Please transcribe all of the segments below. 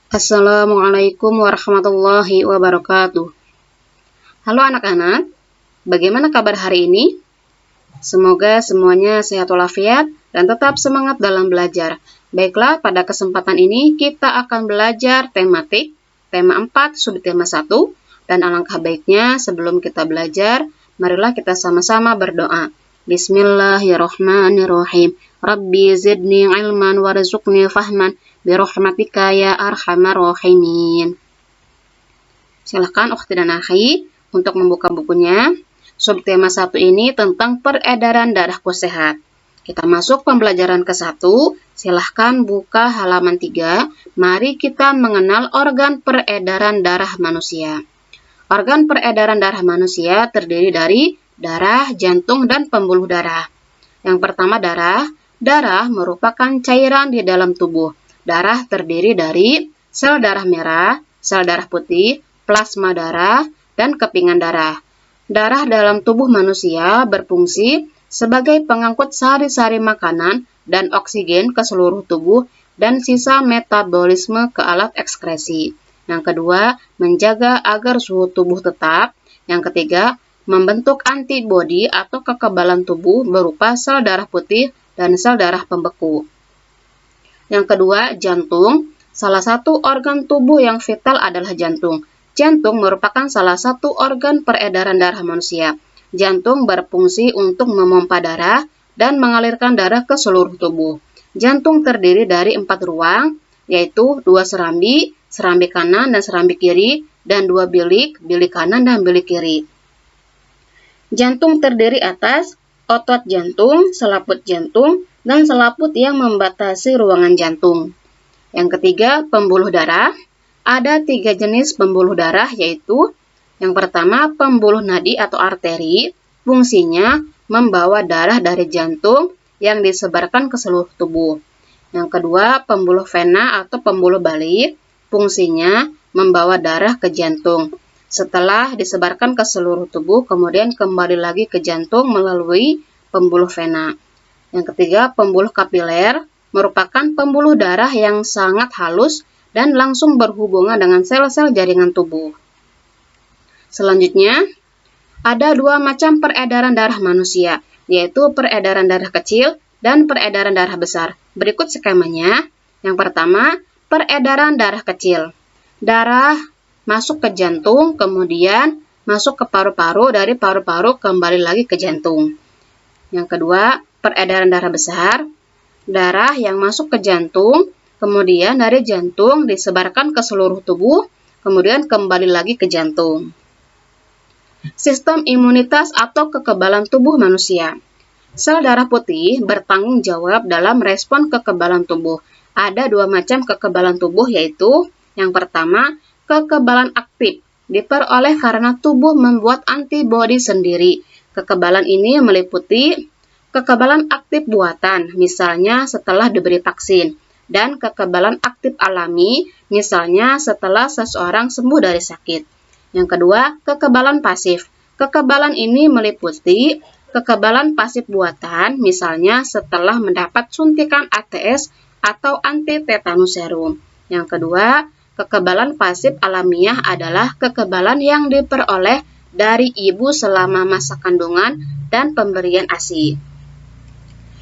Assalamualaikum warahmatullahi wabarakatuh. Halo anak-anak, bagaimana kabar hari ini? Semoga semuanya sehat walafiat dan tetap semangat dalam belajar. Baiklah, pada kesempatan ini kita akan belajar tematik, tema 4, subtema 1, dan alangkah baiknya sebelum kita belajar, marilah kita sama-sama berdoa. Bismillahirrahmanirrahim. Rabbi zidni ilman warzuqni fahman birahmatika ya arhamar rahimin. Silahkan ukhti dan akhi untuk membuka bukunya. Subtema 1 ini tentang peredaran darahku sehat. Kita masuk pembelajaran ke-1. Silahkan buka halaman 3. Mari kita mengenal organ peredaran darah manusia. Organ peredaran darah manusia terdiri dari darah, jantung, dan pembuluh darah. Yang pertama darah. Darah merupakan cairan di dalam tubuh. Darah terdiri dari sel darah merah, sel darah putih, plasma darah, dan kepingan darah. Darah dalam tubuh manusia berfungsi sebagai pengangkut sari-sari makanan dan oksigen ke seluruh tubuh dan sisa metabolisme ke alat ekskresi. Yang kedua, menjaga agar suhu tubuh tetap. Yang ketiga, membentuk antibodi atau kekebalan tubuh berupa sel darah putih dan sel darah pembeku. Yang kedua, jantung. Salah satu organ tubuh yang vital adalah jantung. Jantung merupakan salah satu organ peredaran darah manusia. Jantung berfungsi untuk memompa darah dan mengalirkan darah ke seluruh tubuh. Jantung terdiri dari 4 ruang, yaitu 2 serambi, serambi kanan dan serambi kiri, dan 2 bilik, bilik kanan dan bilik kiri. Jantung terdiri atas otot jantung, selaput jantung, dan selaput yang membatasi ruangan jantung. Yang ketiga, pembuluh darah. Ada 3 jenis pembuluh darah, yaitu yang pertama, pembuluh nadi atau arteri. Fungsinya membawa darah dari jantung yang disebarkan ke seluruh tubuh. Yang kedua, pembuluh vena atau pembuluh balik. Fungsinya membawa darah ke jantung. Setelah disebarkan ke seluruh tubuh, kemudian kembali lagi ke jantung melalui pembuluh vena. Yang ketiga, pembuluh kapiler merupakan pembuluh darah yang sangat halus dan langsung berhubungan dengan sel-sel jaringan tubuh. Selanjutnya, ada 2 macam peredaran darah manusia, yaitu peredaran darah kecil dan peredaran darah besar. Berikut skemanya. Yang pertama, peredaran darah kecil. Darah masuk ke jantung, kemudian masuk ke paru-paru, dari paru-paru kembali lagi ke jantung. Yang kedua, peredaran darah besar. Darah yang masuk ke jantung, kemudian dari jantung disebarkan ke seluruh tubuh, kemudian kembali lagi ke jantung. Sistem imunitas atau kekebalan tubuh manusia. Sel darah putih bertanggung jawab dalam respon kekebalan tubuh. Ada 2 macam kekebalan tubuh, yaitu yang pertama, kekebalan aktif, diperoleh karena tubuh membuat antibodi sendiri. Kekebalan ini meliputi kekebalan aktif buatan, misalnya setelah diberi vaksin, dan kekebalan aktif alami, misalnya setelah seseorang sembuh dari sakit. Yang kedua, kekebalan pasif. Kekebalan ini meliputi kekebalan pasif buatan, misalnya setelah mendapat suntikan ATS atau anti-tetanus serum. Yang kedua, kekebalan pasif alamiah adalah kekebalan yang diperoleh dari ibu selama masa kandungan dan pemberian ASI.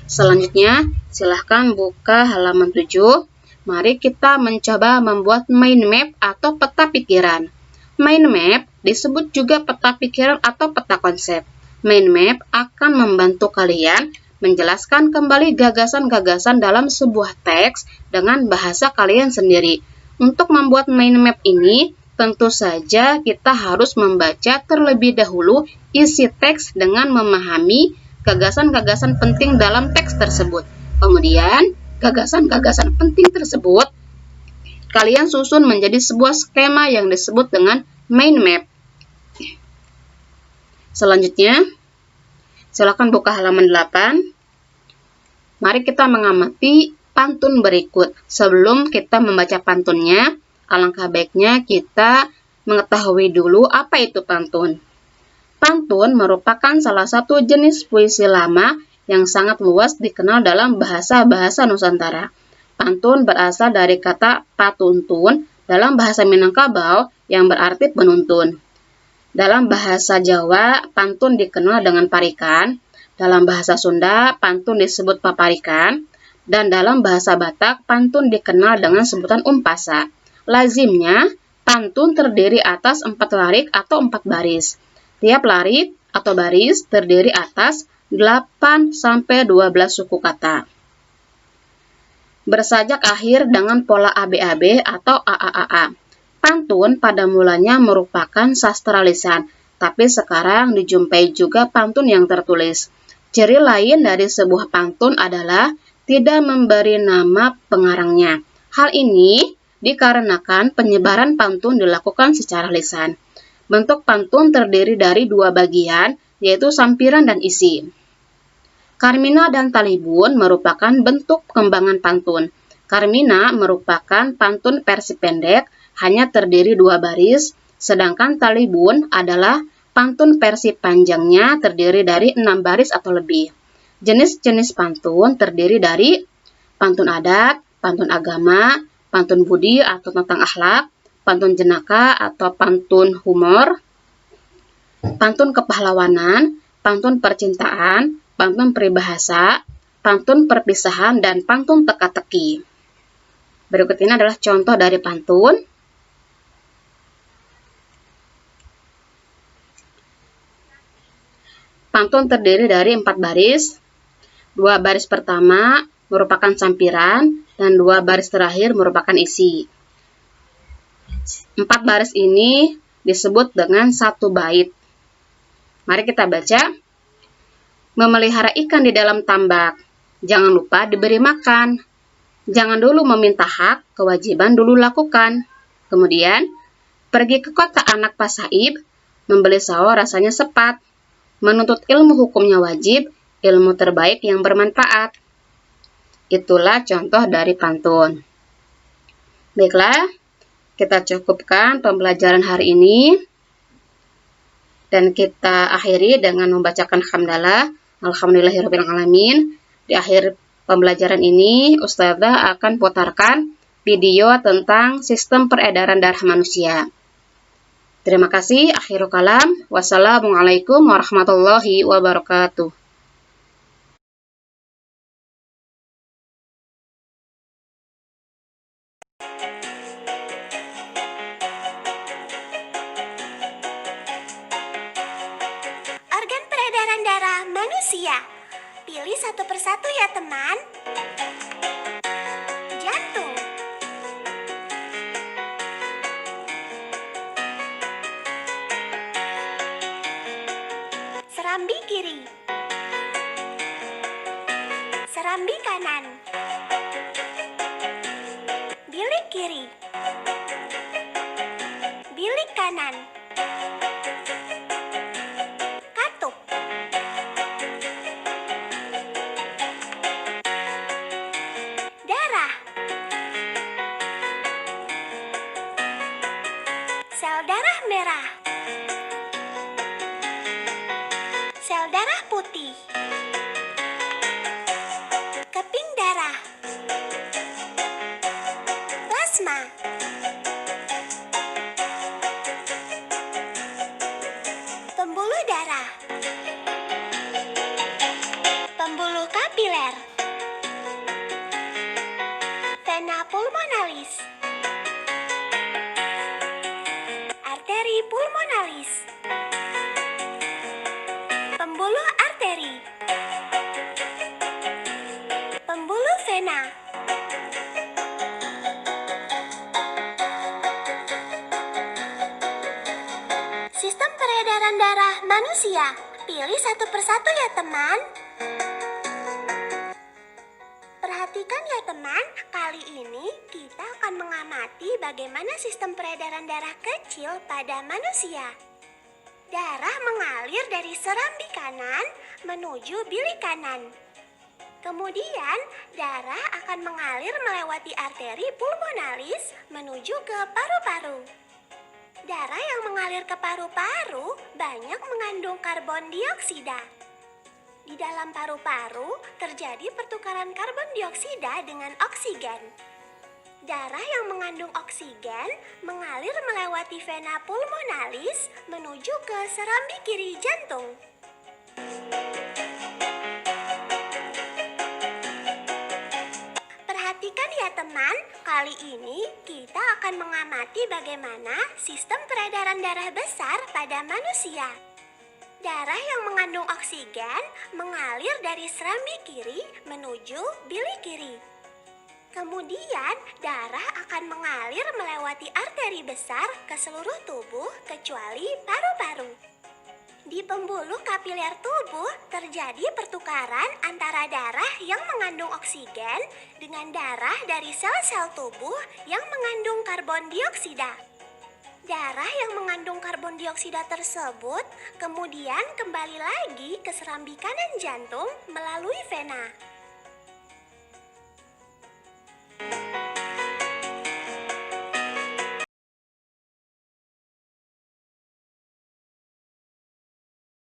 Selanjutnya, silahkan buka halaman 7. Mari kita mencoba membuat mind map atau peta pikiran. Mind map disebut juga peta pikiran atau peta konsep. Mind map akan membantu kalian menjelaskan kembali gagasan-gagasan dalam sebuah teks dengan bahasa kalian sendiri. Untuk membuat mind map ini, tentu saja kita harus membaca terlebih dahulu isi teks dengan memahami gagasan-gagasan penting dalam teks tersebut. Kemudian, gagasan-gagasan penting tersebut kalian susun menjadi sebuah skema yang disebut dengan mind map. Selanjutnya, silakan buka halaman 8. Mari kita mengamati pantun berikut. Sebelum kita membaca pantunnya, alangkah baiknya kita mengetahui dulu apa itu pantun. Pantun merupakan salah satu jenis puisi lama yang sangat luas dikenal dalam bahasa-bahasa Nusantara. Pantun berasal dari kata patuntun dalam bahasa Minangkabau yang berarti penuntun. Dalam bahasa Jawa, pantun dikenal dengan parikan. Dalam bahasa Sunda, pantun disebut paparikan. Dan dalam bahasa Batak, pantun dikenal dengan sebutan umpasa. Lazimnya, pantun terdiri atas 4 larik atau 4 baris. Tiap larik atau baris terdiri atas 8-12 suku kata. Bersajak akhir dengan pola ABAB atau AAAA. Pantun pada mulanya merupakan sastra lisan, tapi sekarang dijumpai juga pantun yang tertulis. Ciri lain dari sebuah pantun adalah tidak memberi nama pengarangnya. Hal ini dikarenakan penyebaran pantun dilakukan secara lisan. Bentuk pantun terdiri dari 2 bagian, yaitu sampiran dan isi. Karmina dan talibun merupakan bentuk pengembangan pantun. Karmina merupakan pantun versi pendek, hanya terdiri 2 baris, sedangkan talibun adalah pantun versi panjangnya terdiri dari 6 baris atau lebih. Jenis-jenis pantun terdiri dari pantun adat, pantun agama, pantun budi atau tentang akhlak, pantun jenaka atau pantun humor, pantun kepahlawanan, pantun percintaan, pantun peribahasa, pantun perpisahan, dan pantun teka-teki. Berikut ini adalah contoh dari pantun. Pantun terdiri dari 4 baris. 2 baris pertama merupakan sampiran, dan 2 baris terakhir merupakan isi. 4 baris ini disebut dengan 1 bait. Mari kita baca. Memelihara ikan di dalam tambak. Jangan lupa diberi makan. Jangan dulu meminta hak, kewajiban dulu lakukan. Kemudian, pergi ke kota anak Pasaib, membeli sawo rasanya sepat. Menuntut ilmu hukumnya wajib, ilmu terbaik yang bermanfaat. Itulah contoh dari pantun. Baiklah, kita cukupkan pembelajaran hari ini. Dan kita akhiri dengan membacakan hamdalah. Alhamdulillahirrahmanirrahim. Di akhir pembelajaran ini, Ustazah akan putarkan video tentang sistem peredaran darah manusia. Terima kasih. Akhirul kalam. Wassalamualaikum warahmatullahi wabarakatuh. Organ peredaran darah manusia. Pilih satu persatu ya teman. Jantung, serambi kiri, serambi kanan, bilik kiri, bilik kanan, katup, darah, sel darah merah, sel darah putih, keping darah, plasma, pembuluh darah, pembuluh kapiler, vena pulmonalis, arteri pulmonalis, pembuluh arteri, pembuluh vena, sistem peredaran darah manusia. Pilih satu persatu ya teman. Perhatikan ya teman, kali ini kita akan mengamati bagaimana sistem peredaran darah kecil pada manusia. Darah mengalir dari serambi kanan menuju bilik kanan. Kemudian, darah akan mengalir melewati arteri pulmonalis menuju ke paru-paru. Darah yang mengalir ke paru-paru banyak mengandung karbon dioksida. Di dalam paru-paru terjadi pertukaran karbon dioksida dengan oksigen. Darah yang mengandung oksigen mengalir melewati vena pulmonalis menuju ke serambi kiri jantung. Perhatikan ya teman, kali ini kita akan mengamati bagaimana sistem peredaran darah besar pada manusia. Darah yang mengandung oksigen mengalir dari serambi kiri menuju bilik kiri. Kemudian, darah akan mengalir melewati arteri besar ke seluruh tubuh kecuali paru-paru. Di pembuluh kapiler tubuh terjadi pertukaran antara darah yang mengandung oksigen dengan darah dari sel-sel tubuh yang mengandung karbon dioksida. Darah yang mengandung karbon dioksida tersebut kemudian kembali lagi ke serambi kanan jantung melalui vena.